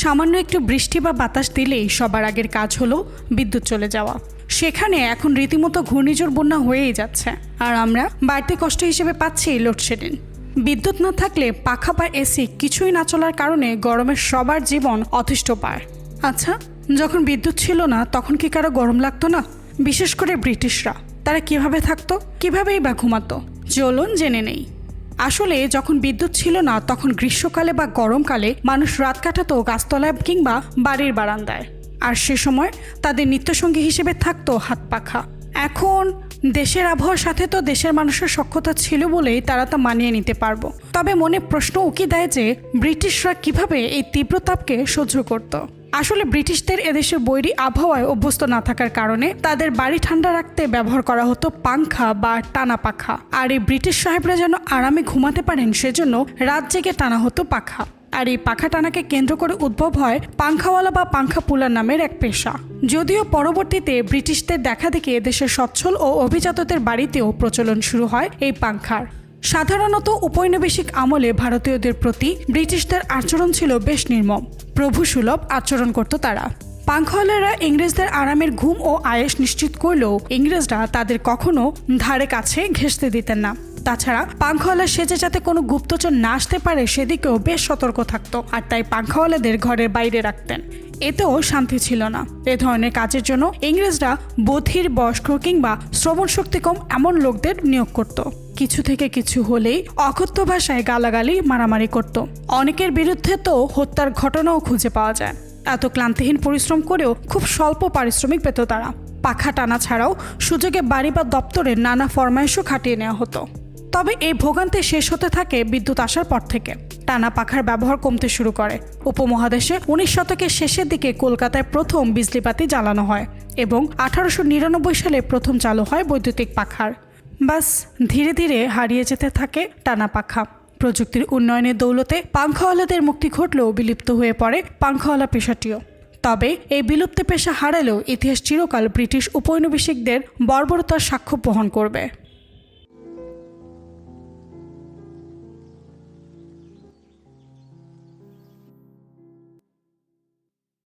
সামান্য একটু বৃষ্টি বা বাতাস দিলেই সবার আগের কাজ হলো বিদ্যুৎ চলে যাওয়া। সেখানে এখন রীতিমতো ঘূর্ণিঝড় বন্যা হয়েই যাচ্ছে, আর আমরা বাড়তি কষ্ট হিসেবে পাচ্ছি লোডশেডিং। বিদ্যুৎ না থাকলে পাখা বা এসি কিছুই না চলার কারণে গরমে সবার জীবন অতিষ্ঠ পায়। আচ্ছা, যখন বিদ্যুৎ ছিল না তখন কি কারো গরম লাগতো না? বিশেষ করে ব্রিটিশরা, তারা কিভাবে থাকতো, কিভাবেই বা ঘুমাতো? চলুন জেনে নেই। আসলে যখন বিদ্যুৎ ছিল না তখন গ্রীষ্মকালে বা গরমকালে মানুষ রাত কাটাতো গাছতলায় কিংবা বাড়ির বারান্দায়, আর সে সময় তাদের নিত্যসঙ্গী হিসেবে থাকতো হাত পাখা। এখন দেশের আবহাওয়ার সাথে তো দেশের মানুষের সখ্যতা ছিল বলেই তারা তা মানিয়ে নিতে পারবো। তবে মনে প্রশ্ন উকি দেয় যে ব্রিটিশরা কিভাবে এই তীব্র তাপকে সহ্য করত। আসলে ব্রিটিশদের এদেশের বৈরী আবহাওয়ায় অভ্যস্ত না থাকার কারণে তাদের বাড়ি ঠান্ডা রাখতে ব্যবহার করা হতো পাংখা বা টানা পাখা। আর এই ব্রিটিশ সাহেবরা যেন আরামে ঘুমাতে পারেন সেজন্য রাত জেগে টানা হতো পাখা। আর এই পাখা টানাকে কেন্দ্র করে উদ্ভব হয় পাংখাওয়ালা বা পাংখা পুলার নামের এক পেশা। যদিও পরবর্তীতে ব্রিটিশদের দেখা দেখে এদেশের সচ্ছল ও অভিজাতদের বাড়িতেও প্রচলন শুরু হয় এই পাংখার। সাধারণত উপনিবেশিক আমলে ভারতীয়দের প্রতি ব্রিটিশদের আচরণ ছিল বেশ নির্মম, প্রভুসুলভ আচরণ করত তারা। পাংখাওয়ালারা ইংরেজদের আরামের ঘুম ও আয়েশ নিশ্চিত করলেও ইংরেজরা তাদের কখনো ধারে কাছে ঘেঁষতে দিতেন না। তাছাড়া পাংখাওয়ালা সেজে যাতে কোনো গুপ্তচর না আসতে পারে সেদিকেও বেশ সতর্ক থাকতো, আর তাই পাংখাওয়ালাদের ঘরের বাইরে রাখতেন। এতেও শান্তি ছিল না। এ ধরনের কাজের জন্য ইংরেজরা বধির, বয়স্ক কিংবা শ্রবণ শক্তি কম এমন লোকদের নিয়োগ করত। কিছু থেকে কিছু হলেই অকথ্য ভাষায় গালাগালি, মারামারি করত। অনেকের বিরুদ্ধে তো হত্যার ঘটনাও খুঁজে পাওয়া যায়। এত ক্লান্তিহীন পরিশ্রম করেও খুব স্বল্প পারিশ্রমিক পেত তারা। পাখা টানা ছাড়াও সুযোগে বাড়ি বা দপ্তরে নানা ফরমাইশও খাটিয়ে নেওয়া হতো। তবে এই ভোগান্তি শেষ হতে থাকে বিদ্যুৎ আসার পর থেকে। টানা পাখার ব্যবহার কমতে শুরু করে। উপমহাদেশে 19 শতকের শেষের দিকে কলকাতায় প্রথম বিজলিবাতি জ্বালানো হয় এবং 1899 সালে প্রথম চালু হয় বৈদ্যুতিক পাখার। বাস ধীরে ধীরে হারিয়ে যেতে থাকে টানা পাখা। প্রযুক্তির উন্নয়নের দৌলতে পাংখাওয়ালাদের মুক্তি ঘটলেও বিলুপ্ত হয়ে পড়ে পাংখাওয়ালা পেশাটিও। তবে এই বিলুপ্ত পেশা হারালেও ইতিহাস চিরকাল ব্রিটিশ উপনিবেশিকদের বর্বরতার সাক্ষ্য বহন করবে।